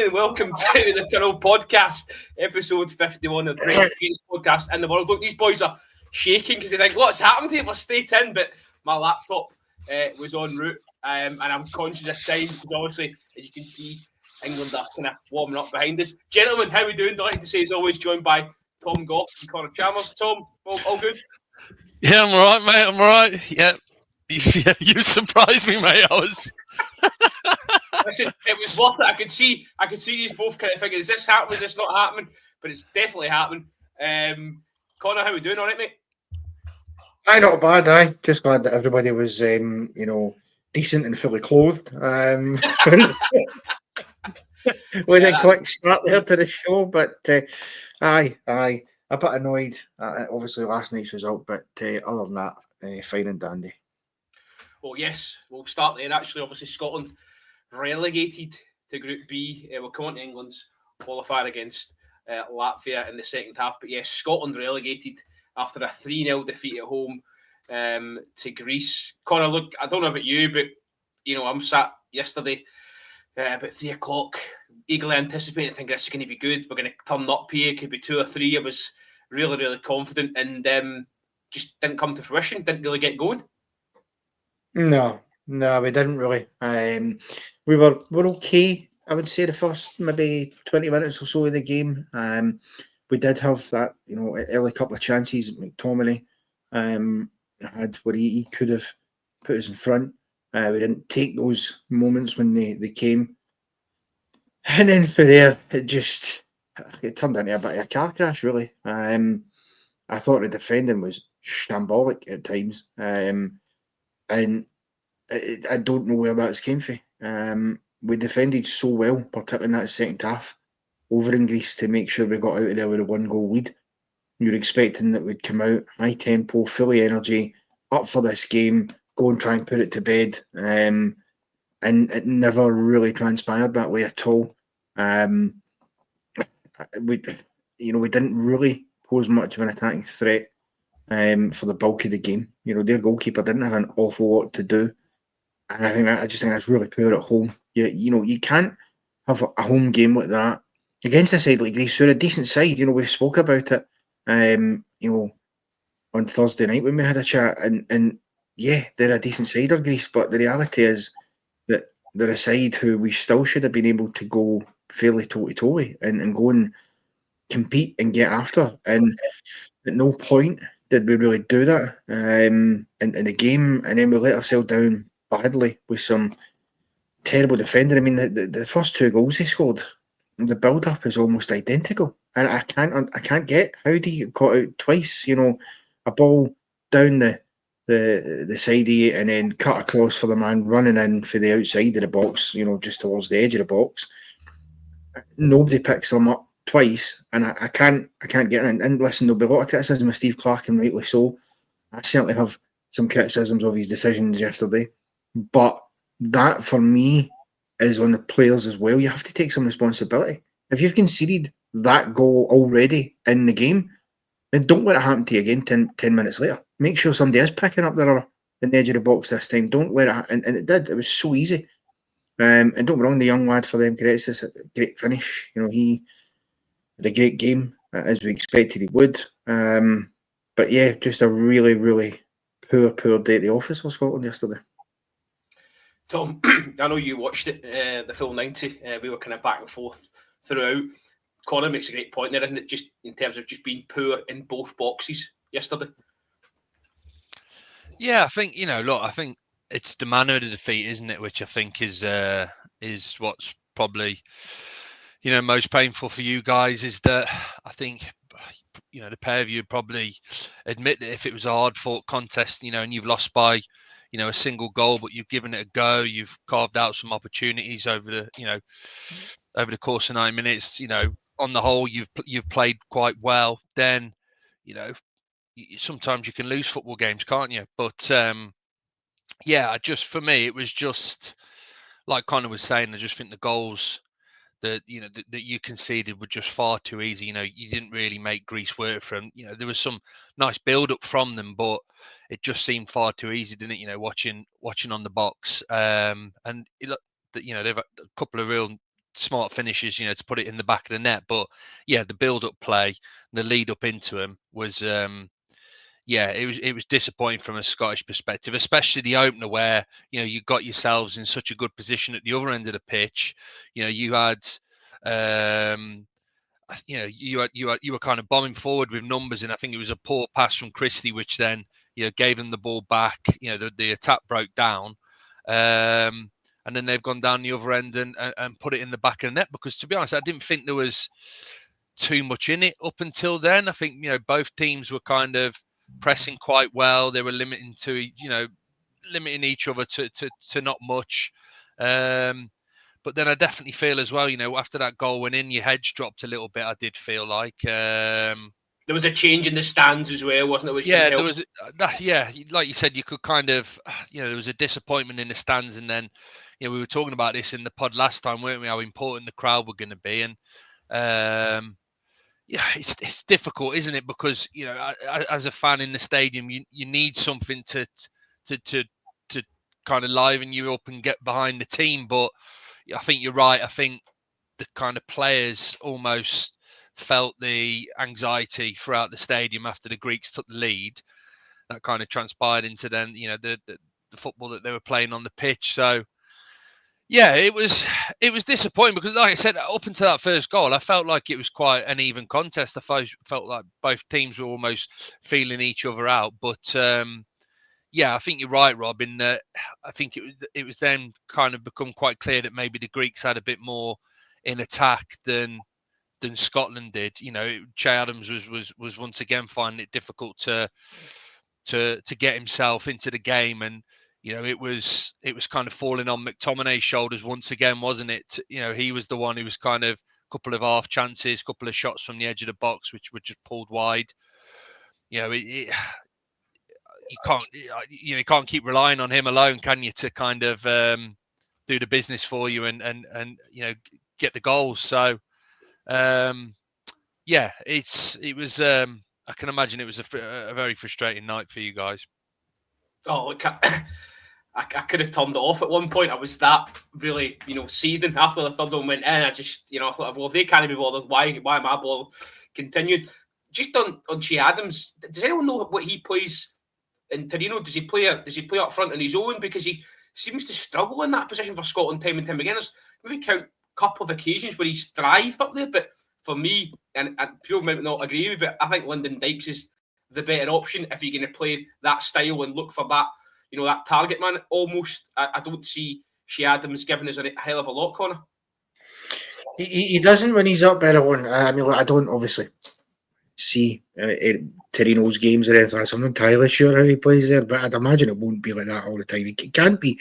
evening and welcome to the Tunnel Podcast, episode 51 of the greatest podcast in the world. Look, these boys are shaking because they think, what's happened here? We're straight in, but my laptop was en route and I'm conscious of time because obviously, as you can see, England are kind of warming up behind us. Gentlemen, how are we doing? Delighted to say, as always, joined by Tom Goff and Connor Chalmers. Tom, all good? Yeah, I'm all right, mate. I'm all right. Yeah. You surprised me, mate. Listen, it was worth it. I could see you both kind of thinking, is this happening? Is this not happening? But it's definitely happening. Connor, how we doing? All right, mate? Aye, not bad. Aye, just glad that everybody was, decent and fully clothed. With a quick start there to the show, but aye, a bit annoyed. Obviously, last night's result, but other than that, fine and dandy. Well, yes, we'll start there. Actually, obviously, Scotland relegated to Group B. We'll come on to England's qualifier against Latvia in the second half. But yes, Scotland relegated after a 3-0 defeat at home to Greece. Connor, look, I don't know about you, but I'm sat yesterday about 3 o'clock, eagerly anticipating, thinking this is going to be good. We're going to turn up here. It could be 2 or 3. I was really, really confident, and just didn't come to fruition. Didn't really get going. No, we didn't really. We were okay. I would say the first maybe 20 minutes or so of the game. We did have that, early couple of chances. McTominay had where he could have put us in front. We didn't take those moments when they came. And then for there, it turned into a bit of a car crash, really. I thought the defending was shambolic at times. And I don't know where that's came from. We defended so well, particularly in that second half, over in Greece to make sure we got out of there with a 1-goal lead. You're expecting that we'd come out high tempo, fully energy, up for this game, go and try and put it to bed. And it never really transpired that way at all. We didn't really pose much of an attacking threat for the bulk of the game. Their goalkeeper didn't have an awful lot to do. And I just think that's really poor at home. You can't have a home game like that against a side like Greece. They're a decent side. We've spoke about it. On Thursday night when we had a chat, and yeah, they're a decent side of Greece. But the reality is that they're a side who we still should have been able to go fairly toe-to-toe and go and compete and get after. And at no point did we really do that in the game, and then we let ourselves down badly with some terrible defending. I mean, the first 2 goals he scored, the build-up is almost identical, and I can't get how do you get caught out twice? A ball down the side and then cut across for the man running in for the outside of the box, just towards the edge of the box. Nobody picks them up twice, and I can't get in. And listen, there'll be a lot of criticism of Steve Clarke, and rightly so. I certainly have some criticisms of his decisions yesterday, but that for me is on the players as well. You have to take some responsibility. If you've conceded that goal already in the game, then don't let it happen to you again 10 minutes later. Make sure somebody is picking up the edge of the box this time. Don't let it happen. And it did. It was so easy. And don't get wrong, the young lad for them creates a great finish. He had a great game, as we expected he would. But yeah, just a really, really poor day at the office for Scotland yesterday. Tom, I know you watched it, the full 90. We were kind of back and forth throughout. Connor makes a great point there, isn't it? Just in terms of just being poor in both boxes yesterday. Yeah, I think I think it's the manner of the defeat, isn't it? Which I think is what's probably most painful for you guys. Is that I think the pair of you probably admit that if it was a hard-fought contest, and you've lost by a single goal, but you've given it a go, you've carved out some opportunities over the course of 9 minutes. On the whole, you've played quite well. Then, sometimes you can lose football games, can't you? But for me, it was just like Connor was saying. I just think the goals that you conceded were just far too easy. You didn't really make Greece work for them. There was some nice build up from them, but it just seemed far too easy, didn't it? Watching on the box, and they've a couple of real smart finishes, you know, to put it in the back of the net. But yeah, the build-up play, the lead-up into him was, yeah, it was disappointing from a Scottish perspective, especially the opener where, you know, you got yourselves in such a good position at the other end of the pitch. You know, you had, you know, you were kind of bombing forward with numbers, and I think it was a poor pass from Christie, which then, you know, gave them the ball back. You know, the attack broke down, and then they've gone down the other end and put it in the back of the net. Because to be honest, I didn't think there was too much in it up until then. I think, you know, both teams were kind of pressing quite well. They were limiting each other to not much. But then I definitely feel as well, you know, after that goal went in, your heads dropped a little bit. I did feel like there was a change in the stands as well, wasn't there? Which yeah, there was. Yeah, like you said, you could kind of, you know, there was a disappointment in the stands, and then, you know, we were talking about this in the pod last time, weren't we? How important the crowd were going to be, and yeah, it's difficult, isn't it? Because, you know, as a fan in the stadium, you need something to kind of liven you up and get behind the team. But I think you're right. I think the kind of players almost felt the anxiety throughout the stadium after the Greeks took the lead. That kind of transpired into then, you know, the football that they were playing on the pitch. So yeah, it was disappointing because, like I said, up until that first goal, I felt like it was quite an even contest. I felt like both teams were almost feeling each other out. But yeah, I think you're right, Rob. In that, I think it was then kind of become quite clear that maybe the Greeks had a bit more in attack than Scotland did. You know, Che Adams was once again finding it difficult to get himself into the game, and you know, it was kind of falling on McTominay's shoulders once again, wasn't it? You know, he was the one who was kind of a couple of half chances, couple of shots from the edge of the box, which were just pulled wide. You know, you can't keep relying on him alone, can you, to kind of do the business for you and you know, get the goals. So yeah, it was. I can imagine it was a very frustrating night for you guys. Oh, I could have turned it off at one point. I was that really, you know, seething after the third one went in. I just, you know, I thought, well, if they can't be bothered, why am I bothered? Continued. Just on Che Adams, does anyone know what he plays in Torino? Does he play up front on his own? Because he seems to struggle in that position for Scotland time and time again. There's maybe count a couple of occasions where he's thrived up there, but for me, and people might not agree with me, but I think Lyndon Dykes is the better option if you're going to play that style and look for that, you know, that target man. Almost, I don't see Che Adams giving us a hell of a lot, Connor. He doesn't when he's up there alone. I mean, I don't obviously see Torino's games or anything. I'm not entirely sure how he plays there, but I'd imagine it won't be like that all the time. It can't be.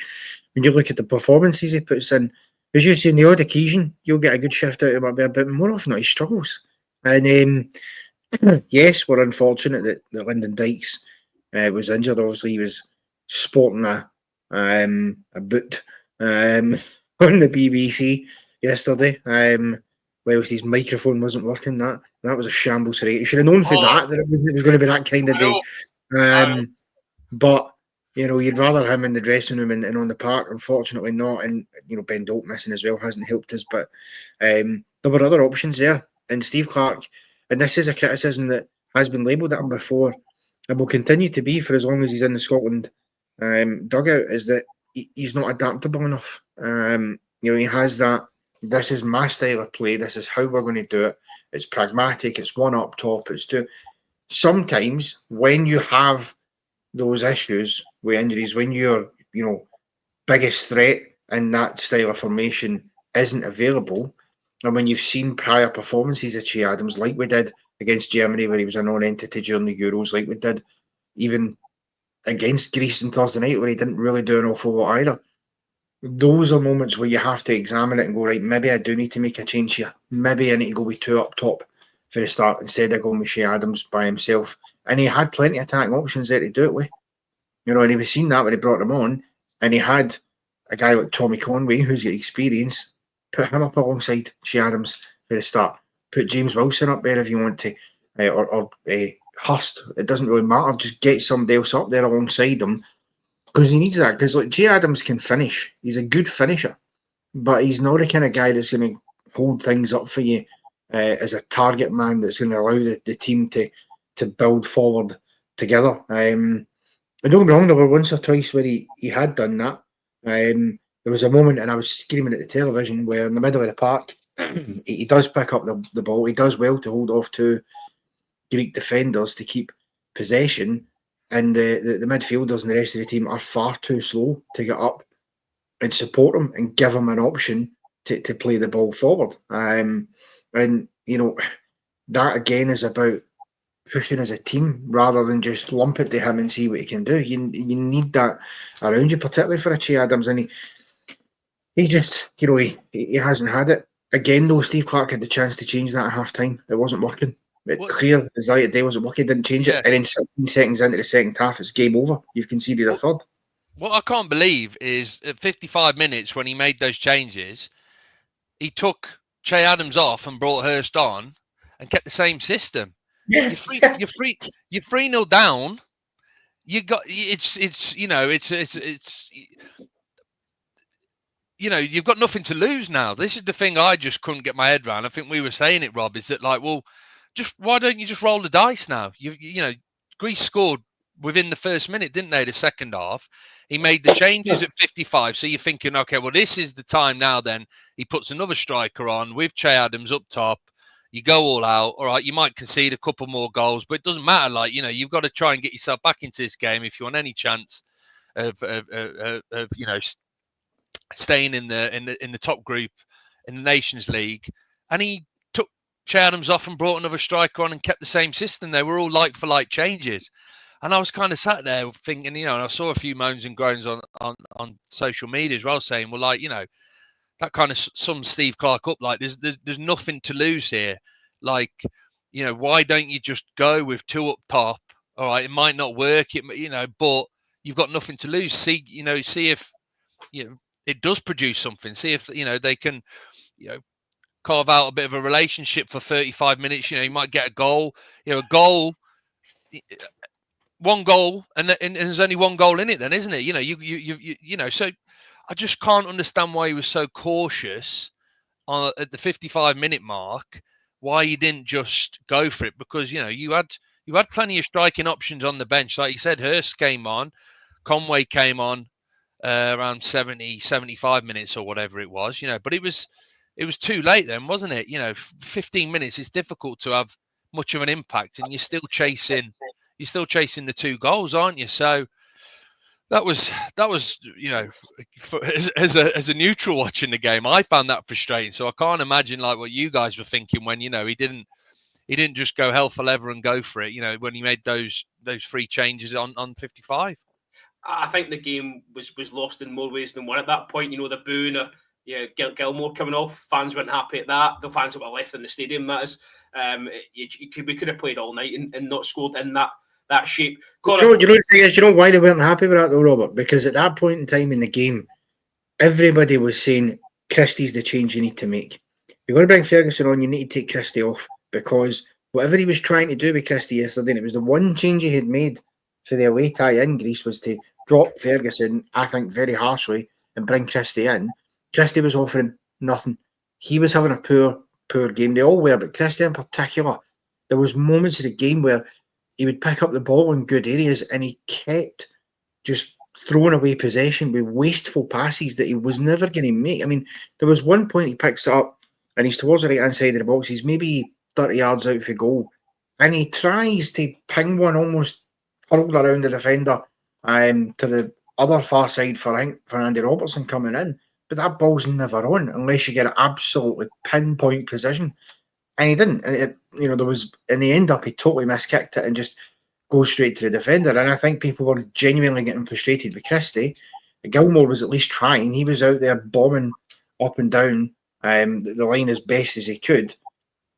When you look at the performances he puts in, as you say, in the odd occasion, you'll get a good shift out of him, but more often not, he struggles. And yes, we're unfortunate that Lyndon Dykes was injured. Obviously, he was sporting a boot on the BBC yesterday. Whilst his microphone wasn't working, that was a shambles. Right, you should have known for that it was going to be that kind of day. But you know, you'd rather him in the dressing room and on the park. Unfortunately, not. And you know, Ben Doak missing as well hasn't helped us. But there were other options there. And Steve Clarke, and this is a criticism that has been labelled at him before, and will continue to be for as long as he's in the Scotland dugout, is that he's not adaptable enough. You know, he has that. This is my style of play. This is how we're going to do it. It's pragmatic. It's one up top. It's two. Sometimes when you have those issues with injuries, when your biggest threat in that style of formation isn't available, and when you've seen prior performances of Che Adams, like we did against Germany, where he was a non-entity during the Euros, like we did even against Greece on Thursday night, where he didn't really do an awful lot either. Those are moments where you have to examine it and go, right, maybe I do need to make a change here. Maybe I need to go with two up top for the start instead of going with Che Adams by himself. And he had plenty of attacking options there to do it with. You know, and he was seen that when he brought him on. And he had a guy like Tommy Conway, who's got experience, put him up alongside Che Adams for the start. Put James Wilson up there if you want to, or Hurst. It doesn't really matter. Just get somebody else up there alongside him. Because he needs that. Because like Che Adams can finish. He's a good finisher. but he's not the kind of guy that's going to hold things up for you as a target man that's going to allow the team to build forward together. And don't get me wrong, there were once or twice where he had done that. There was a moment, and I was screaming at the television, where in the middle of the park, he does pick up the ball. He does well to hold off two Greek defenders to keep possession, and the midfielders and the rest of the team are far too slow to get up and support him and give him an option to play the ball forward. And, you know, that again is about pushing as a team rather than just lump it to him and see what he can do. You need that around you, particularly for a Che Adams. And he just, you know, he hasn't had it. Again, though, Steve Clarke had the chance to change that at half time. It wasn't working. Clear as light of day wasn't working. Didn't change it. And then 16 seconds into the second half, it's game over. You've conceded a third. What I can't believe is at 55 minutes when he made those changes, he took Che Adams off and brought Hurst on and kept the same system. Yeah. You're 3-0 down. You got it's you know it's you know, you've got nothing to lose now. This is the thing I just couldn't get my head around. I think we were saying it, Rob, is that like, well, just why don't you just roll the dice now? You know, Greece scored within the first minute, didn't they? The second half, he made the changes at 55. So you're thinking, okay, well, this is the time now. Then he puts another striker on with Che Adams up top. You go all out. All right, you might concede a couple more goals, but it doesn't matter. Like, you know, you've got to try and get yourself back into this game if you want any chance of you know, staying in the top group in the Nations League. And he took Che Adams off and brought another striker on and kept the same system. They were all like for like changes. And I was kind of sat there thinking, you know, and I saw a few moans and groans on social media as well, saying, well, like, you know, that kind of sums Steve Clarke up. Like, there's nothing to lose here. Like, you know, why don't you just go with two up top? All right, it might not work, you know, but you've got nothing to lose. See if, you know, it does produce something. See if, you know, they can, you know, carve out a bit of a relationship for 35 minutes. You know, you might get a goal. You know, a goal. One goal, and there's only one goal in it, then, isn't it? You know, you know. So I just can't understand why he was so cautious at the 55-minute mark. Why he didn't just go for it? Because, you know, you had plenty of striking options on the bench. Like you said, Hurst came on, Conway came on around 70, 75 minutes or whatever it was. You know, but it was too late then, wasn't it? You know, 15 minutes is difficult to have much of an impact, and you're still chasing the two goals, aren't you? So that was you know, as a neutral watching the game, I found that frustrating. So I can't imagine like what you guys were thinking when, you know, he didn't just go hell for leather and go for it. You know, when he made those three changes on 55. I think the game was lost in more ways than one at that point. You know, the booing of Gilmore coming off, fans weren't happy at that. The fans that were left in the stadium, that is, we could have played all night and not scored in that shape. Do you know the thing is? Do you know why they weren't happy with that though, Robert? Because at that point in time in the game, everybody was saying Christie's the change you need to make. If you're going to bring Ferguson on, you need to take Christie off, because whatever he was trying to do with Christie yesterday, and it was the one change he had made for the away tie in Greece, was to drop Ferguson, I think, very harshly, and bring Christie in. Christie was offering nothing. He was having a poor game. They all were, but Christie in particular. There was moments of the game where he would pick up the ball in good areas, and he kept just throwing away possession with wasteful passes that he was never going to make. I mean, there was one point he picks it up, and he's towards the right-hand side of the box. He's maybe 30 yards out for goal, and he tries to ping one almost hurled around the defender to the other far side for Andy Robertson coming in. But that ball's never on unless you get an absolutely pinpoint position. And he didn't. There was, in the end up, he totally miskicked it and just goes straight to the defender. And I think people were genuinely getting frustrated with Christie. Gilmore was at least trying. He was out there bombing up and down the line as best as he could.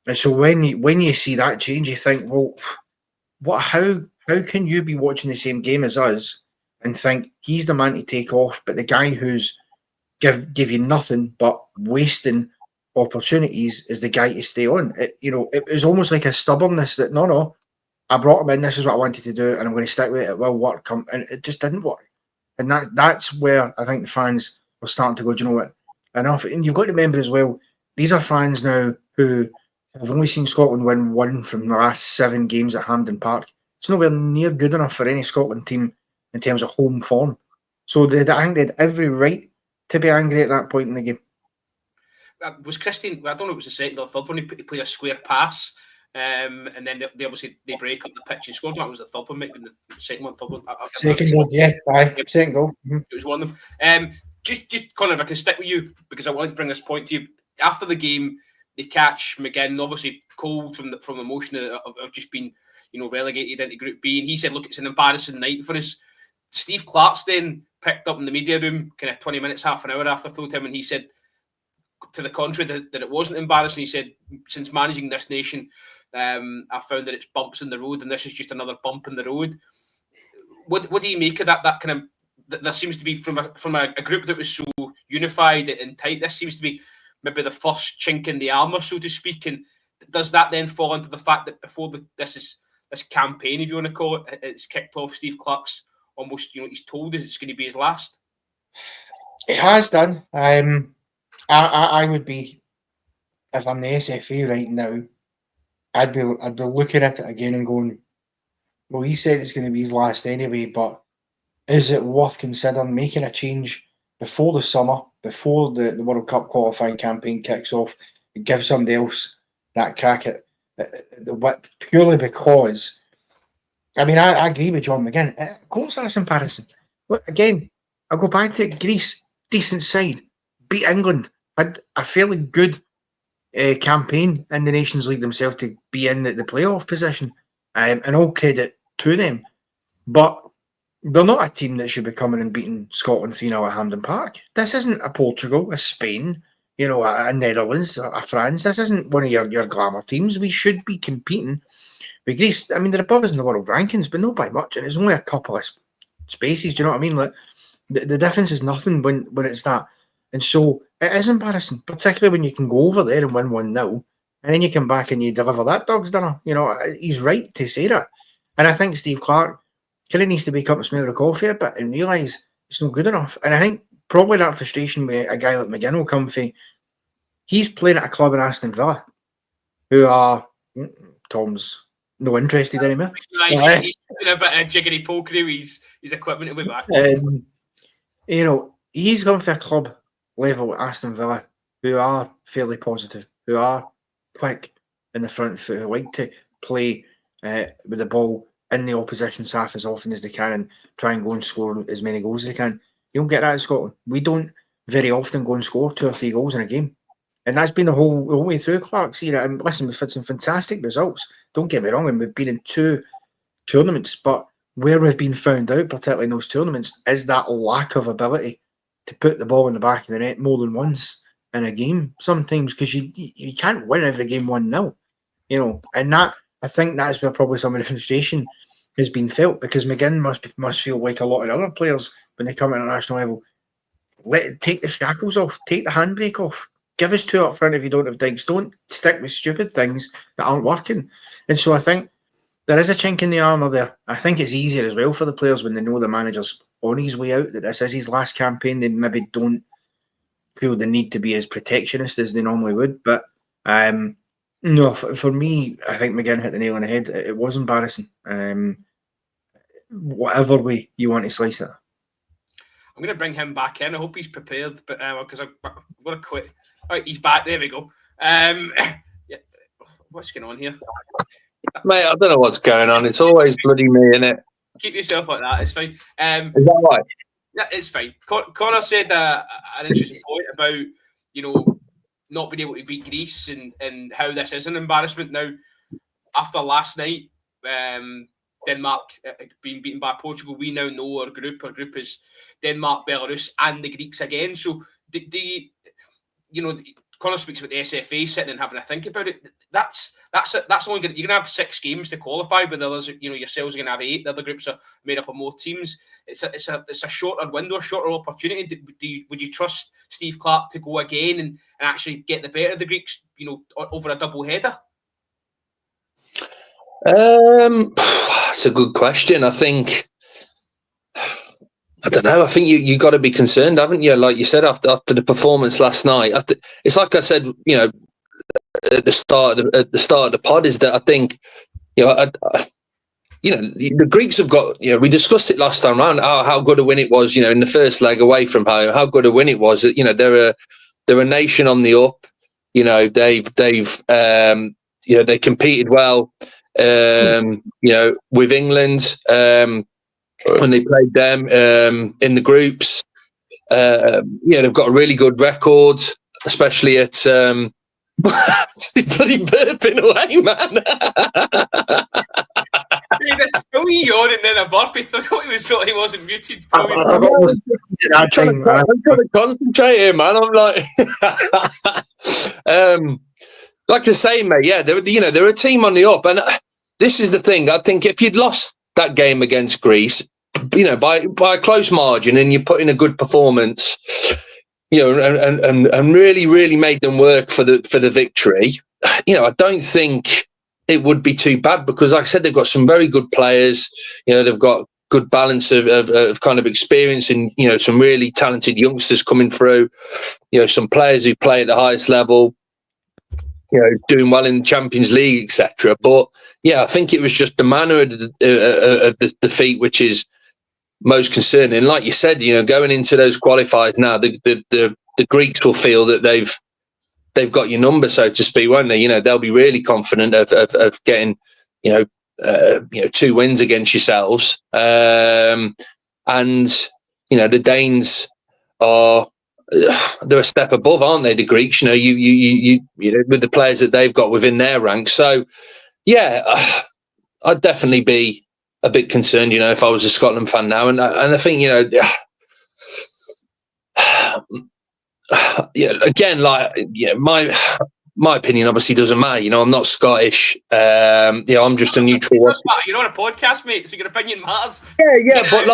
And so when you see that change, you think, well, how can you be watching the same game as us and think he's the man to take off, but the guy who's give you nothing but wasting opportunities is the guy to stay on? It was almost like a stubbornness that no, I brought him in, this is what I wanted to do, and I'm going to stick with it. It will work. And it just didn't work. And that's where I think the fans were starting to go, do you know what? enough. And you've got to remember as well, these are fans now who have only seen Scotland win 1 from the last 7 games at Hampden Park. It's nowhere near good enough for any Scotland team in terms of home form. So I think they had every right to be angry at that point in the game. Was Christian, I don't know if it was the second or third one, he played a square pass, and then they obviously they break up the pitch and scored. That was the third one, maybe the second one, third one. Second goal, yeah, second goal. Mm-hmm. It was one of them. Just Conor, if I can stick with you, because I wanted to bring this point to you. After the game, they catch McGinn, obviously cold from emotion of just being, relegated into Group B, and he said, look, it's an embarrassing night for us. Steve Clark's then picked up in the media room kind of 20 minutes, half an hour after full time, and he said, to the contrary, that it wasn't embarrassing. He said, since managing this nation, I found that it's bumps in the road, and this is just another bump in the road. What do you make of that kind of? There seems to be from a group that was so unified and tight. This seems to be maybe the first chink in the armour, so to speak. And does that then fall into the fact that before this campaign, if you want to call it, it's kicked off, Steve Clark's almost, he's told us it's going to be his last. It has done. I would be, if I'm the SFA right now, I'd be looking at it again and going, well, he said it's going to be his last anyway, but is it worth considering making a change before the summer, before the World Cup qualifying campaign kicks off, and give somebody else that crack at the whip, purely because, I mean, I agree with John McGinn. Of course that's embarrassing. Look, again, I'll go back to Greece, decent side, beat England, had a fairly good campaign in the Nations League themselves to be in the playoff position, and all credit to them. But they're not a team that should be coming and beating Scotland 3-0 at Hampden Park. This isn't a Portugal, a Spain, a Netherlands, a France. This isn't one of your glamour teams. We should be competing with Greece. I mean, they're above us in the world rankings, but not by much, and it's only a couple of spaces. Do you know what I mean? Like the difference is nothing when it's that. And so it is embarrassing, particularly when you can go over there and win 1-0, and then you come back and you deliver that dog's dinner. He's right to say that. And I think Steve Clark kind of needs to wake up and smell the coffee a bit and realise it's not good enough. And I think probably that frustration with a guy like McGinn will come from, he's playing at a club in Aston Villa, who are, Tom's no interested anymore. Right, he's a bit of jiggery pokery with his equipment will be back. He's gone for a club level at Aston Villa, who are fairly positive, who are quick in the front foot, who like to play with the ball in the opposition's half as often as they can and try and go and score as many goals as they can. You don't get that in Scotland. We don't very often go and score 2 or 3 goals in a game. And that's been the whole way through Clark's era. And listen, we've had some fantastic results. Don't get me wrong, and we've been in 2 tournaments, but where we've been found out, particularly in those tournaments, is that lack of ability to put the ball in the back of the net more than once in a game sometimes, because you can't win every game 1-0, and that, I think that's where probably some of the frustration has been felt, because McGinn must feel like a lot of other players when they come at international level. Take the shackles off, take the handbrake off, give us 2 up front if you don't have digs. Don't stick with stupid things that aren't working. And so I think there is a chink in the armour there. I think it's easier as well for the players when they know the manager's on his way out, that this is his last campaign. They maybe don't feel the need to be as protectionist as they normally would. But no, for me, I think McGinn hit the nail on the head. It was embarrassing. Whatever way you want to slice it. I'm going to bring him back in. I hope he's prepared, but because I'm going to quit. All right, he's back. There we go. Yeah. What's going on here? Mate, I don't know what's going on. It's always bloody me, innit? Keep yourself like that. It's fine. Is that right? Yeah, it's fine. Conor said an interesting point about, not being able to beat Greece and how this is an embarrassment. Now, after last night, Denmark being beaten by Portugal, we now know our group. Our group is Denmark, Belarus, and the Greeks again. So, do you, Conor speaks about the SFA sitting and having a think about it. That's only you're going to have 6 games to qualify, but others, yourselves are going to have 8. The other groups are made up of more teams. It's a shorter window, shorter opportunity. Would you trust Steve Clark to go again and actually get the better of the Greeks, over a double header? That's a good question. I think I don't know. I think you got to be concerned, haven't you? Like you said, after the performance last night, it's like I said, at the start of the pod, is that I think, the Greeks have got, we discussed it last time round, how good a win it was, in the first leg away from home, how good a win it was. They're a nation on the up. They competed well, with England when they played them in the groups. They've got a really good record, especially at bloody burping away, man. A wee yawn and then a burp. He thought he wasn't muted. I'm trying to concentrate here, man. I'm like, like I say, mate. Yeah, they're a team on the up, and this is the thing. I think if you'd lost that game against Greece, by a close margin, and you put in a good performance, and really, really made them work for the victory, I don't think it would be too bad, because, like I said, they've got some very good players. They've got good balance of kind of experience, and some really talented youngsters coming through. Some players who play at the highest level, doing well in the Champions League, etc. But yeah, I think it was just the manner of the defeat which is most concerning. Like you said, going into those qualifiers now, the Greeks will feel that they've got your number, so to speak, won't they? They'll be really confident of getting, 2 wins against yourselves. And the Danes they're a step above, aren't they? The Greeks, you with the players that they've got within their ranks. So yeah, I'd definitely be a bit concerned, if I was a Scotland fan now. And I think, again, my opinion obviously doesn't matter. I'm not Scottish. I'm just a neutral. You're on a podcast, mate, so your opinion matters. Yeah, but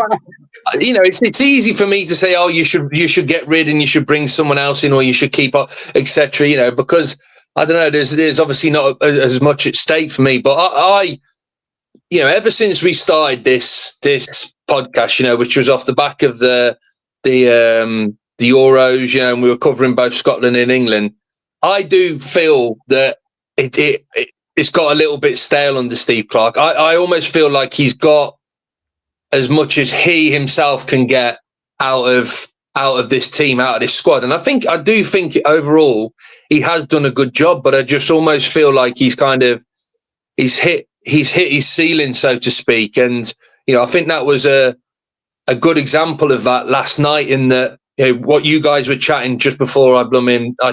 it's easy for me to say, oh, you should get rid and you should bring someone else in, or you should keep up, etc. Because I don't know. There's obviously not as much at stake for me, but I ever since we started this podcast, which was off the back of the Euros, and we were covering both Scotland and England, I do feel that it's got a little bit stale under Steve Clarke. I almost feel like he's got as much as he himself can get out of this team, out of this squad. And I do think overall he has done a good job, but I just almost feel like he's hit his ceiling, so to speak. And, I think that was a good example of that last night, in that, what you guys were chatting just before I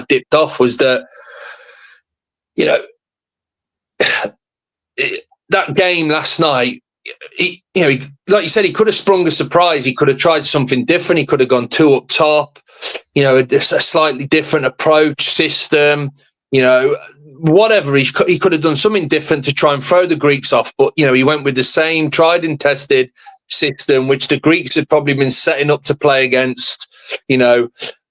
dipped off, was that, that game last night, he, like you said, he could have sprung a surprise. He could have tried something different. He could have gone 2 up top, a slightly different approach, system, whatever. He could have done something different to try and throw the Greeks off. But, he went with the same tried and tested system, which the Greeks had probably been setting up to play against,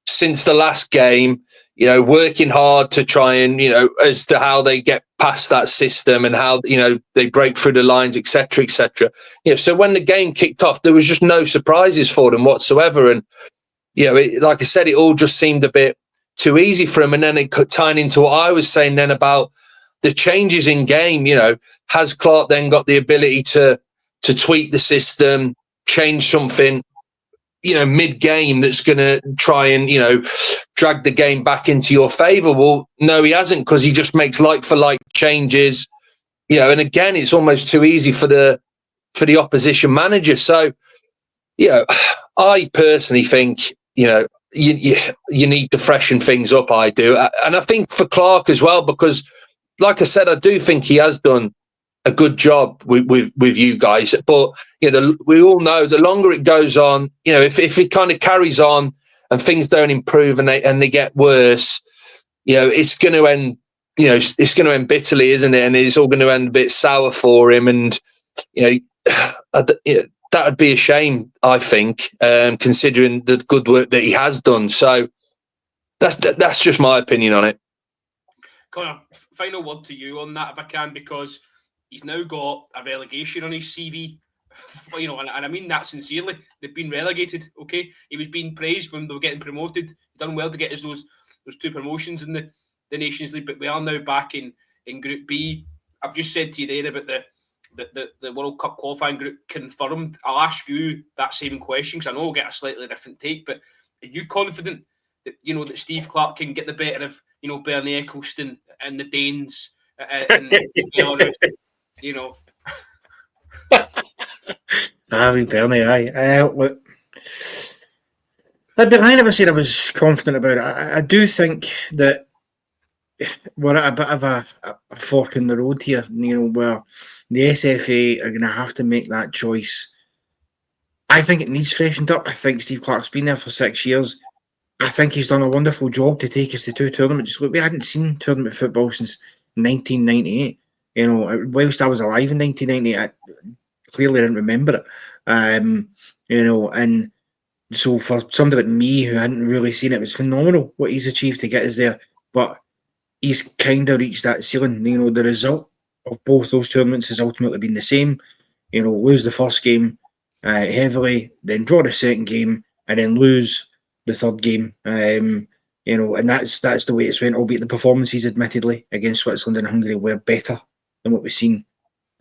since the last game, working hard to try and, as to how they get past that system and how, they break through the lines, etc., etc. So when the game kicked off, there was just no surprises for them whatsoever. And, like I said, it all just seemed a bit too easy for him. And then it could tie into what I was saying then about the changes in game. Has Clarke then got the ability to tweak the system, change something, mid-game that's going to try and, drag the game back into your favour? Well, no, he hasn't, because he just makes like-for-like changes, and again, it's almost too easy for the opposition manager. So, I personally think, you need to freshen things up, I do. And I think for Clarke as well, because, like I said, I do think he has done a good job with you guys. But, we all know the longer it goes on, if it kind of carries on and things don't improve and they get worse, it's going to end, it's going to end bitterly, isn't it? And it's all going to end a bit sour for him. And, that would be a shame, I think, considering the good work that he has done. So that's just my opinion on it. Connor, final word to you on that, if I can, because he's now got a relegation on his CV you know, and I mean that sincerely. They've been relegated. Okay, he was being praised when they were getting promoted. He done well to get us those 2 promotions in the Nations League, but we are now back in Group B. I've just said to you there about the World Cup qualifying group confirmed. I'll ask you that same question because I know we'll get a slightly different take. But are you confident that that Steve Clarke can get the better of Bernie Eccleston and the Danes and Belarus? Bernie, aye. Look, I'd be lying if I said I was confident about it. I do think that we're at a bit of a fork in the road here, where the SFA are going to have to make that choice. I think it needs freshened up. I think Steve Clarke's been there for 6 years. I think he's done a wonderful job to take us to 2 tournaments. Look, we hadn't seen tournament football since 1998. Whilst I was alive in 1998, I clearly didn't remember it. And so for somebody like me who hadn't really seen it, it was phenomenal what he's achieved to get us there. But he's kind of reached that ceiling. The result of both those tournaments has ultimately been the same. Lose the first game heavily, then draw the second game, and then lose the third game. And that's the way it's went. Albeit the performances, admittedly, against Switzerland and Hungary were better than what we've seen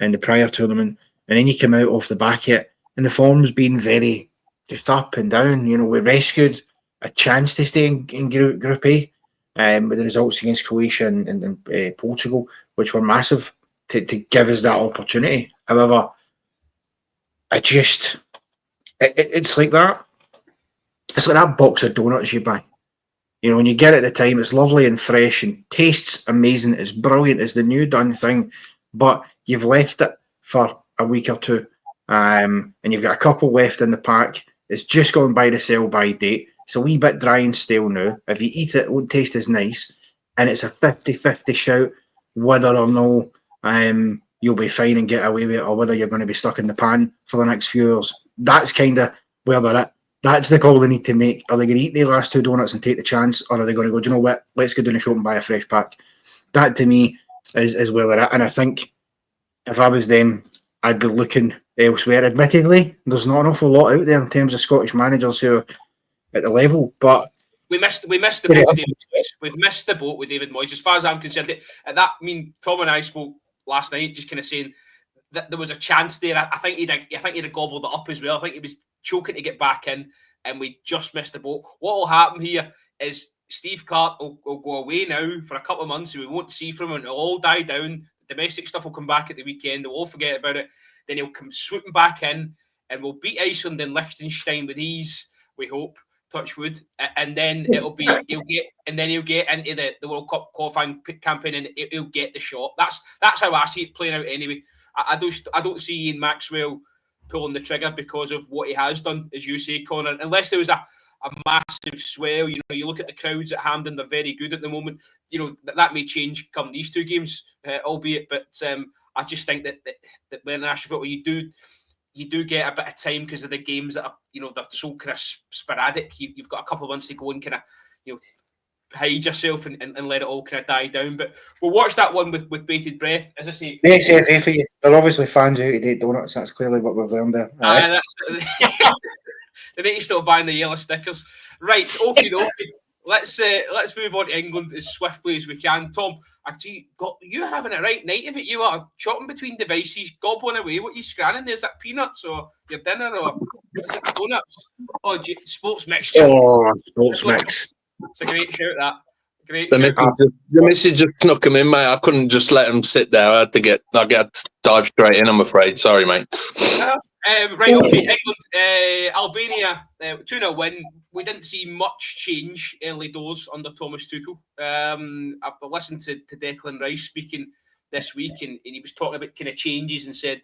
in the prior tournament. And then you come out off the back of it, and the form's been very just up and down. We rescued a chance to stay in Group A. With the results against Croatia and Portugal, which were massive to give us that opportunity. However, it's like that. It's like that box of donuts you buy. When you get it at the time, it's lovely and fresh and tastes amazing. It's brilliant. It's the new done thing, but you've left it for a week or two, and you've got a couple left in the pack. It's just gone by the sell-by date. It's a wee bit dry and stale now. If you eat it, it won't taste as nice. And it's a 50-50 shout whether or no you'll be fine and get away with it, or whether you're going to be stuck in the pan for the next few years. That's kind of where they're at. That's the call they need to make. Are they going to eat the last 2 donuts and take the chance, or are they going to go, do you know what, let's go down the shop and buy a fresh pack? That, to me, is where they're at. And I think if I was them, I'd be looking elsewhere. Admittedly, there's not an awful lot out there in terms of Scottish managers who are at the level, but we missed the boat with David Moyes. We've missed the boat with David Moyes, as far as I'm concerned. Tom and I spoke last night, just kind of saying that there was a chance there. I think he'd have gobbled it up as well. I think he was choking to get back in, and we just missed the boat. What will happen here is Steve Clarke will go away now for a couple of months, and we won't see from him. It'll all die down. The domestic stuff will come back at the weekend. We'll all forget about it. Then he'll come swooping back in, and we'll beat Iceland and Liechtenstein with ease, we hope. Touch wood, and then he'll get into the World Cup qualifying campaign, and he'll get the shot. That's how I see it playing out anyway. I don't see Ian Maxwell pulling the trigger because of what he has done, as you say, Connor. Unless there was a massive swell, you look at the crowds at Hampden; they're very good at the moment. That may change come these 2 games, albeit. But I just think that when international football, you do get a bit of time because of the games that are, they're so kind of sporadic. You've got a couple of months to go and kind of, hide yourself and let it all kind of die down. But we'll watch that one with bated breath. As I say, the SFA for you, they're obviously fans of out-of-date donuts. That's clearly what we've learned there. They need to stop buying the yellow stickers. Right, okay. Let's move on to England as swiftly as we can. Tom, actually, you're having a right night of it. You are chopping between devices, gobbling away. What are you scanning? There's that peanuts or your dinner or is it donuts? Oh, sports mixture. Oh, sports mix. It's a great shout, that. Great. The message just snuck him in, mate. I couldn't just let him sit there. I had to dive straight in, I'm afraid. Sorry, mate. Right, okay. England, Albania, 2-0 win. We didn't see much change early doors under Thomas Tuchel. I listened to Declan Rice speaking this week, and he was talking about kind of changes and said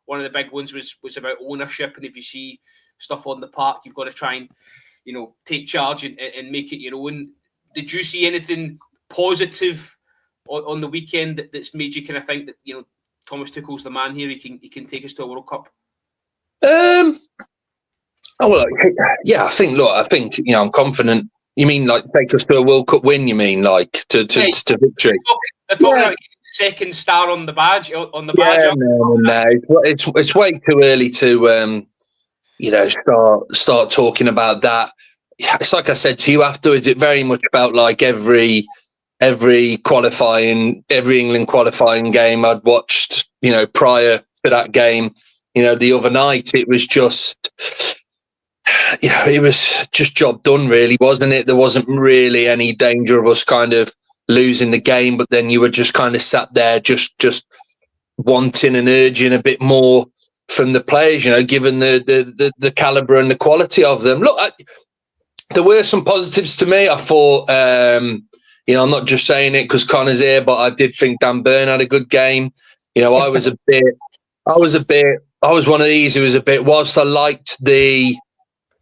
one of the big ones was about ownership. And if you see stuff on the park, you've got to try and take charge and make it your own. Did you see anything positive on the weekend that's made you kind of think that Thomas Tuchel's the man here? He can take us to a World Cup. I think I'm confident. You mean like take us to a World Cup win? You mean like to victory? They're talking about second star on the badge. Yeah, no. It's way too early to start talking about that. It's like I said to you afterwards. It very much felt like every England qualifying game I'd watched, prior to that game, the other night, it was just, it was just job done, really, wasn't it? There wasn't really any danger of us kind of losing the game, but then you were just kind of sat there, just wanting and urging a bit more from the players, given the calibre and the quality of them. Look, there were some positives to me. I thought, I'm not just saying it because Connor's here, but I did think Dan Burn had a good game. I was one of these who was a bit, whilst I liked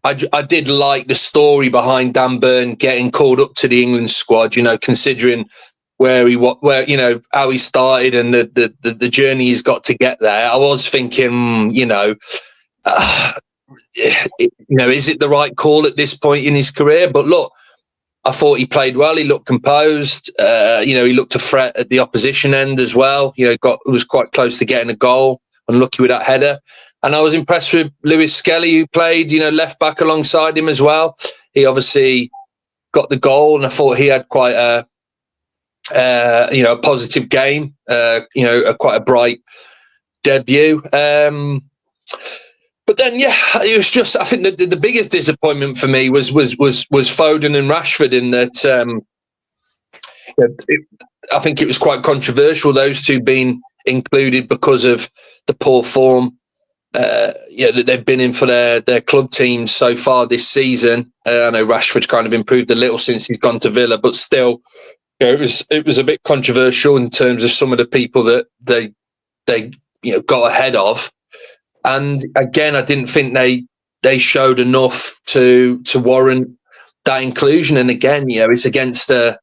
I did like the story behind Dan Burn getting called up to the England squad, considering how he started and the journey he's got to get there. I was thinking, is it the right call at this point in his career? But look, I thought he played well. He looked composed. He looked a threat at the opposition end as well. Was quite close to getting a goal. Unlucky with that header. And I was impressed with Lewis Skelly, who played, left back alongside him as well. He obviously got the goal, and I thought he had quite a positive game. Quite a bright debut. But then, it was just, I think the biggest disappointment for me was Foden and Rashford, in that I think it was quite controversial, those two being included because of the poor form that they've been in for their club teams so far this season. I know Rashford's kind of improved a little since he's gone to Villa, but still, it was a bit controversial in terms of some of the people that they got ahead of. And again, I didn't think they showed enough to warrant that inclusion. And again, it's against a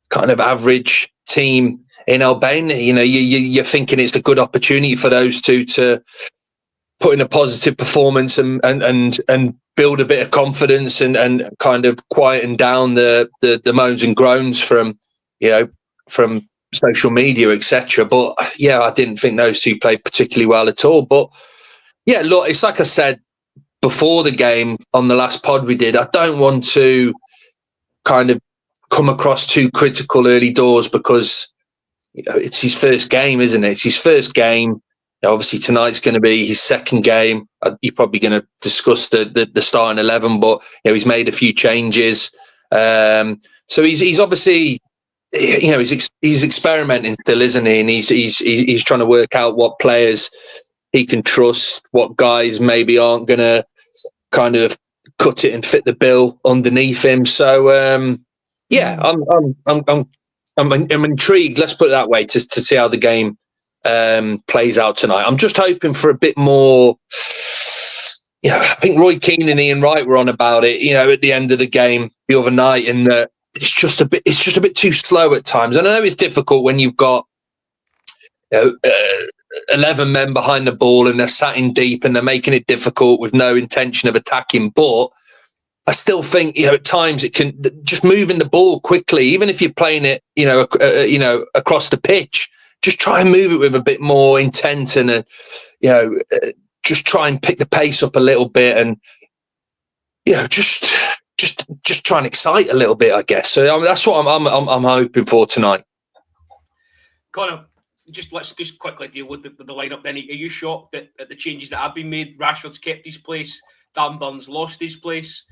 kind of average team in Albania. You're thinking it's a good opportunity for those two to put in a positive performance and build a bit of confidence and kind of quieten down the moans and groans from social media, etc. But I didn't think those two played particularly well at all. But yeah, look, it's like I said before the game on the last pod we did, I don't want to kind of come across too critical early doors because it's his first game, isn't it? It's his first game. Obviously, tonight's going to be his second game. You're probably going to discuss the starting 11, but he's made a few changes. So he's obviously, he's experimenting still, isn't he? And he's trying to work out what players he can trust, what guys maybe aren't going to kind of cut it and fit the bill underneath him. So I'm intrigued. Let's put it that way to see how the game plays out tonight. I'm just hoping for a bit more. I think Roy Keane and Ian Wright were on about it. At the end of the game the other night, and that it's just a bit too slow at times. And I know it's difficult when you've got 11 men behind the ball and they're sat in deep and they're making it difficult with no intention of attacking. But I still think, at times it can just moving the ball quickly, even if you're playing it, across the pitch, just try and move it with a bit more intent and, just try and pick the pace up a little bit and, just try and excite a little bit, I guess. So that's what I'm hoping for tonight. Connor, let's just quickly deal with the lineup then. Are you shocked at the changes that have been made? Rashford's kept his place. Dan Burn's lost his place.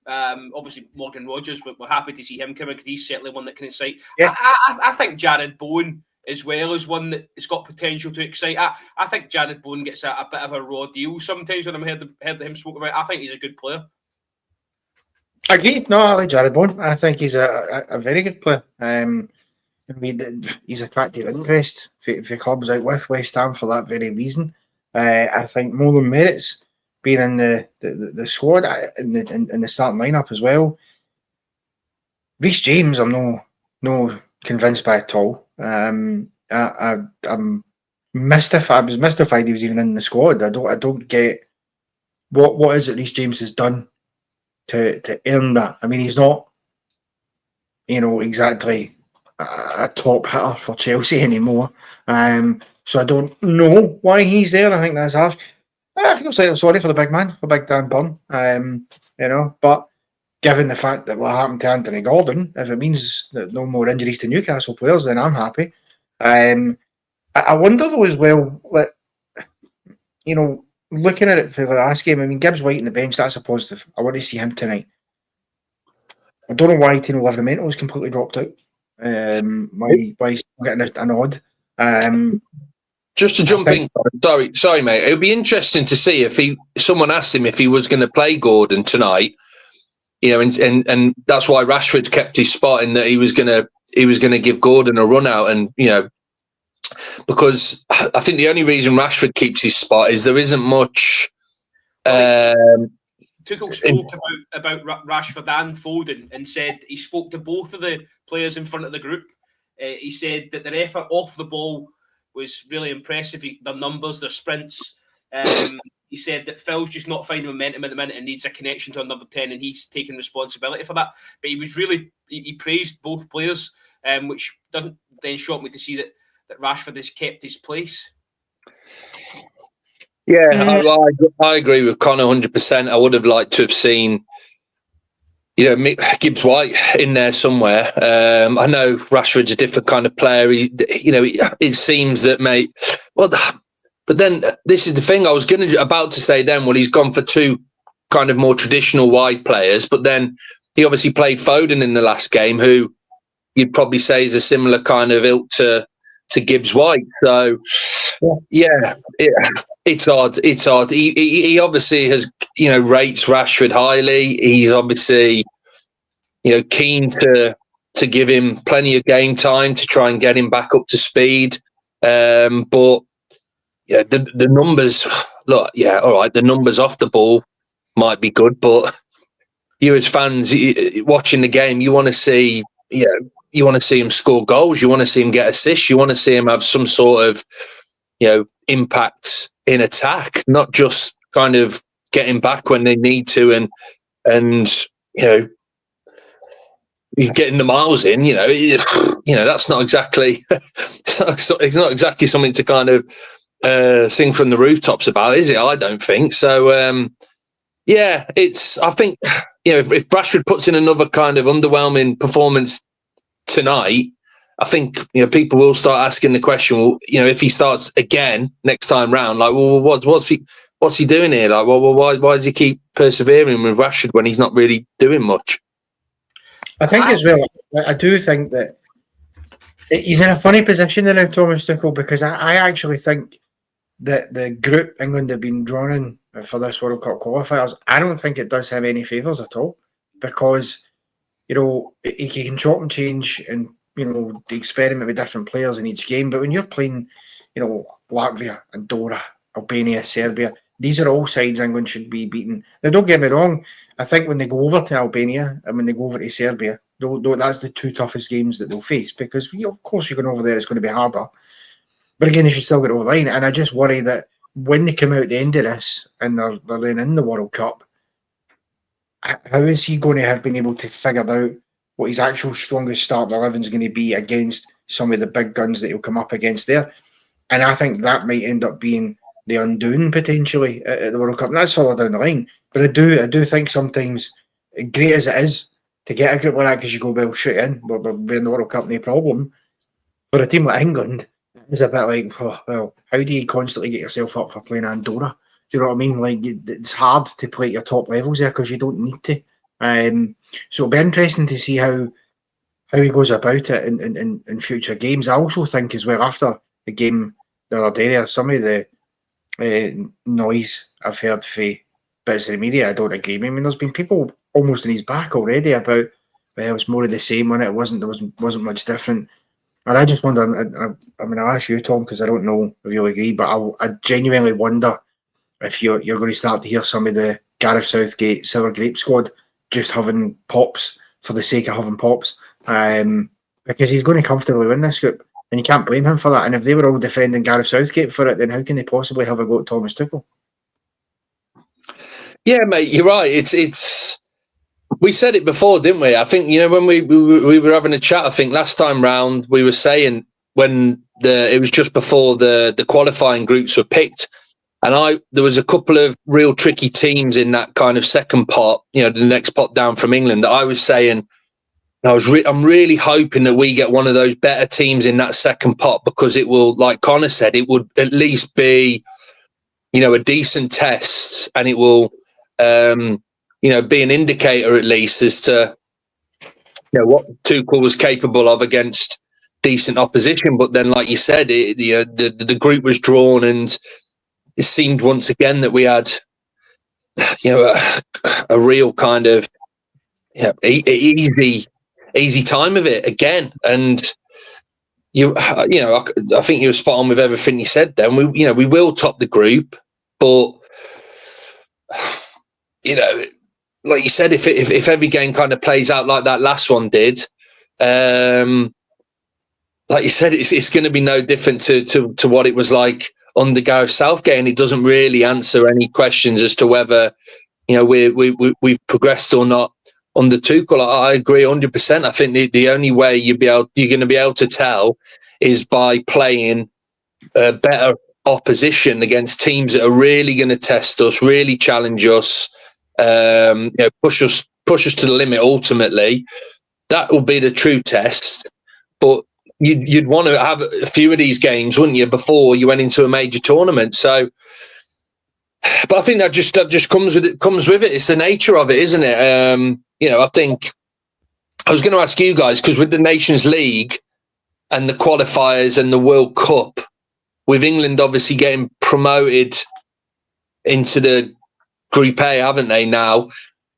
Obviously, Morgan Rogers, we're happy to see him coming because he's certainly one that can excite. Yeah. I think Jared Bowen as well is one that has got potential to excite. I think Jared Bowen gets a bit of a raw deal sometimes when I'm heard him spoke about. I think he's a good player. Agreed. No, I like Jared Bowen. I think he's a very good player. He's attracted interest for clubs out with West Ham for that very reason. I think more than merits being in the squad in the starting lineup as well. Reece James, I'm no convinced by at all. I'm mystified. I was mystified he was even in the squad. I don't get what is it Reece James has done to earn that. I mean, he's not, exactly a top hitter for Chelsea anymore. So I don't know why he's there. I think that's harsh. I feel slightly sorry for the big man, for Big Dan Burn. But given the fact that what happened to Anthony Gordon, if it means that no more injuries to Newcastle players, then I'm happy. I wonder though as well, looking at it for the last game, I mean, Gibbs White on the bench, that's a positive. I want to see him tonight. I don't know why Tino Livramento has completely dropped out. Why he's getting a nod. Just to jump in, sorry, mate. It would be interesting to see if someone asked him if he was going to play Gordon tonight. And that's why Rashford kept his spot in that he was going to give Gordon a run out, and because I think the only reason Rashford keeps his spot is there isn't much. Tuchel spoke about Rashford and Foden and said he spoke to both of the players in front of the group. He said that their effort off the ball was really impressive. Their numbers, their sprints. He said that Phil's just not finding momentum at the minute and needs a connection to a number 10, and he's taking responsibility for that. But he praised both players, which doesn't then shock me to see that Rashford has kept his place. Yeah, I agree with Connor 100%. I would have liked to have seen, Gibbs White in there somewhere. I know Rashford's a different kind of player. It seems that, mate. Well, but then this is the thing I was about to say. Then, well, he's gone for two kind of more traditional wide players, but then he obviously played Foden in the last game, who you'd probably say is a similar kind of ilk to Gibbs White. So, yeah, it's odd. It's odd. He obviously has, rates Rashford highly. He's obviously, keen to give him plenty of game time to try and get him back up to speed. But yeah, the numbers. Look, yeah, all right. The numbers off the ball might be good, but you as fans watching the game, you want to see, you want to see him score goals. You want to see him get assists. You want to see him have some sort of, impact in attack, not just kind of getting back when they need to, and you're getting the miles in. That's not exactly. It's not exactly something to kind of sing from the rooftops about, is it? I don't think so. I think if Rashford puts in another kind of underwhelming performance tonight, I think people will start asking the question. Well, if he starts again next time round, like, well, what's he doing here? Like, well, why does he keep persevering with Rashford when he's not really doing much? I think as well. I do think that he's in a funny position now, Thomas Tuchel, because I actually think that the group England have been drawn in for this World Cup qualifiers, I don't think it does him any favours at all, because he can chop and change and experiment with different players in each game. But when you're playing, Latvia, Andorra, Albania, Serbia, these are all sides England should be beating. Now, don't get me wrong. I think when they go over to Albania and when they go over to Serbia, that's the two toughest games that they'll face, because of course you're going over there, it's going to be harder. But again, they should still get over the line. And I just worry that when they come out the end of this and they're then in the World Cup, how is he going to have been able to figure out what his actual strongest start 11 is going to be against some of the big guns that he'll come up against there? And I think that might end up being the undoing potentially at the World Cup. And that's further down the line. But I do think sometimes, great as it is to get a group like that, because you go, well, shoot in, we're in the World Cup, no problem. For a team like England, it's a bit like, how do you constantly get yourself up for playing Andorra? Do you know what I mean? Like, it's hard to play at your top levels there because you don't need to. So it'll be interesting to see how he goes about it in future games. I also think as well, after the game the other day there, some of the noise I've heard for bits of the media, I don't agree. I mean, there's been people almost in his back already about, well, it was more of the same when it wasn't much different. And I just wonder, I mean, I'll ask you, Tom, because I don't know if you'll agree, but I genuinely wonder if you're going to start to hear some of the Gareth Southgate Sour Grape squad just having pops for the sake of having pops, because he's going to comfortably win this group, and you can't blame him for that. And if they were all defending Gareth Southgate for it, then how can they possibly have a go at Thomas Tuchel? Yeah, mate, you're right. It's We said it before, didn't we? I think, when we were having a chat, I think last time round we were saying when it was just before the qualifying groups were picked, and there was a couple of real tricky teams in that kind of second pot, the next pot down from England, that I was saying I'm really hoping that we get one of those better teams in that second pot, because it will, like Connor said, it would at least be, a decent test, and it will, be an indicator at least as to, what Tuchel was capable of against decent opposition. But then, like you said, the group was drawn, and it seemed once again that we had, a real kind of easy time of it again. And I think you were spot on with everything you said. Then we will top the group, but like you said, if every game kind of plays out like that last one did, like you said, it's going to be no different to what it was like under Gareth Southgate, and it doesn't really answer any questions as to whether we've progressed or not under Tuchel. I agree 100%. I think the only way you're going to be able to tell is by playing better opposition against teams that are really going to test us, really challenge us, push us to the limit. Ultimately, that will be the true test. But you'd want to have a few of these games, wouldn't you, before you went into a major tournament? So, but I think that just comes with it. It's the nature of it, isn't it? I think I was going to ask you guys, because with the Nations League and the qualifiers and the World Cup, with England obviously getting promoted into the Group A, haven't they now?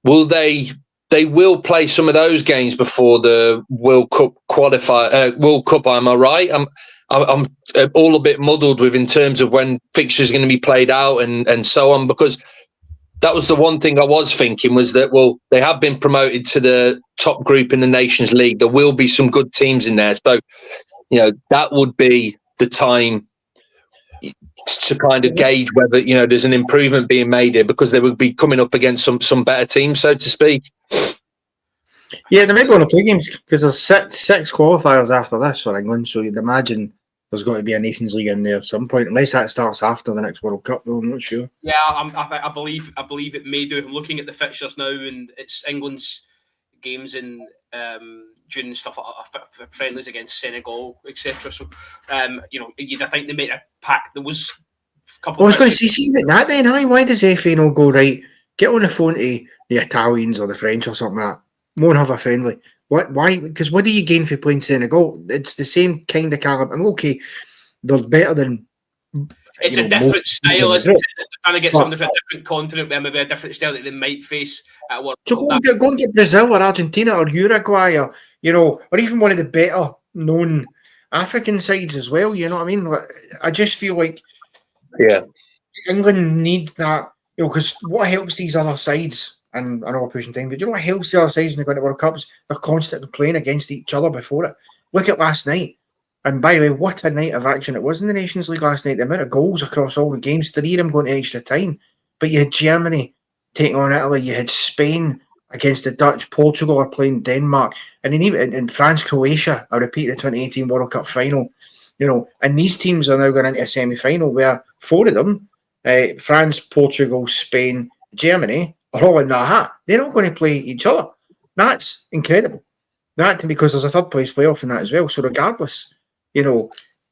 Will they will play some of those games before the World Cup World Cup, am I right? I'm all a bit muddled with in terms of when fixtures are going to be played out and so on, because that was the one thing I was thinking, was that, well, they have been promoted to the top group in the Nations League. There will be some good teams in there. So, that would be the time to kind of gauge whether, there's an improvement being made here, because they would be coming up against some better teams, so to speak. Yeah, they might go on to play games, because there's six qualifiers after this for England, so you'd imagine there's got to be a Nations League in there at some point, unless that starts after the next World Cup, though. I'm not sure. Yeah, I believe it may do. I'm looking at the fixtures now, and it's England's games in June and stuff, friendlies against Senegal, etc. So, you'd think they might have packed. There was a couple. I was going to see about that then. Why does FA not go, right, get on the phone to the Italians or the French or something like that? More and have a friendly. Why? Because what do you gain for playing Senegal? It's the same kind of caliber. I mean, okay, they're better than. It's a different style, isn't it? They're trying to get something from a different continent, where maybe a different style that they might face at World Cup. So go and get Brazil or Argentina or Uruguay or even one of the better known African sides as well. You know what I mean? I just feel like England need that. Because what helps these other sides, and I know we're pushing time, but what helps the other sides when they go into World Cups? They're constantly playing against each other before it. Look at last night. And by the way, what a night of action it was in the Nations League last night. The amount of goals across all the games, 3 of them going to extra time. But you had Germany taking on Italy. You had Spain against the Dutch. Portugal are playing Denmark. And then even in France, Croatia, I repeat, the 2018 World Cup final. And these teams are now going into a semi-final where 4 of them, France, Portugal, Spain, Germany, are all in that hat. They're not going to play each other. That's incredible. Because there's a third place playoff in that as well. So regardless,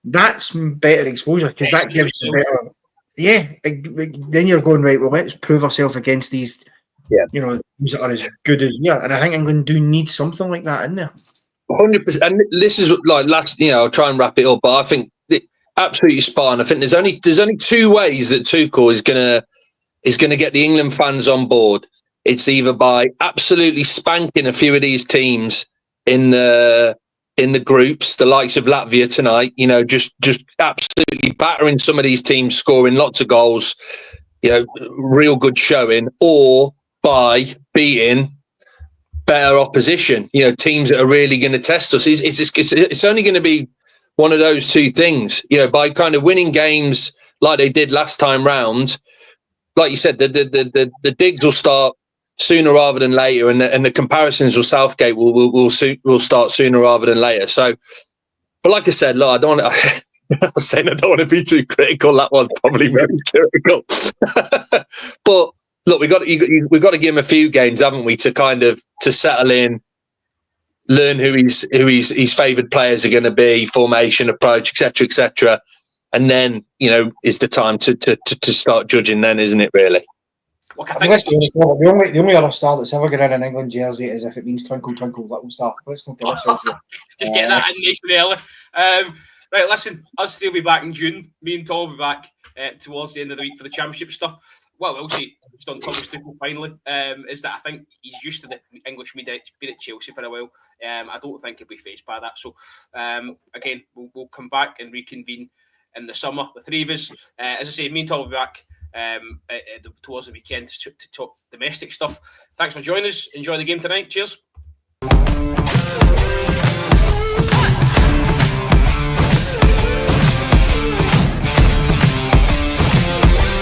that's better exposure, because that gives you better. Yeah, then you're going, right, well, let's prove ourselves against these, teams that are as good as we are. And I think England do need something like that in there. 100%. And this is like last, I'll try and wrap it up, but I think absolutely spot on. I think there's only 2 ways that Tuchel is gonna get the England fans on board. It's either by absolutely spanking a few of these teams in the groups, the likes of Latvia tonight, just absolutely battering some of these teams, scoring lots of goals, real good showing, or by beating better opposition, teams that are really going to test us. It's only going to be one of those 2 things, by kind of winning games like they did last time round. Like you said, the digs will start sooner rather than later, and the comparisons with Southgate will start sooner rather than later. So, but like I said, look, I don't want to. I was saying I don't want to be too critical. That one's probably very critical. But look, we've got to give him a few games, haven't we, to kind of to settle in, learn who his favoured players are going to be, formation, approach, etc., and then is the time to start judging. Then, isn't it? Really. Look, I think the only other star that's ever going in an England jersey is if it means twinkle twinkle little star. Let's not get ourselves here. Just get that in nice and early. Right, listen, us three will be back in June. Me and Tom will be back towards the end of the week for the Championship stuff. What I will say, just on Thomas Tuchel finally, is that I think he's used to the English media. He's been at Chelsea for a while. I don't think he'll be faced by that. So, again, we'll come back and reconvene in the summer. The three of us, as I say, me and Tom will be back towards the weekend to talk domestic stuff. Thanks for joining us. Enjoy the game tonight. Cheers.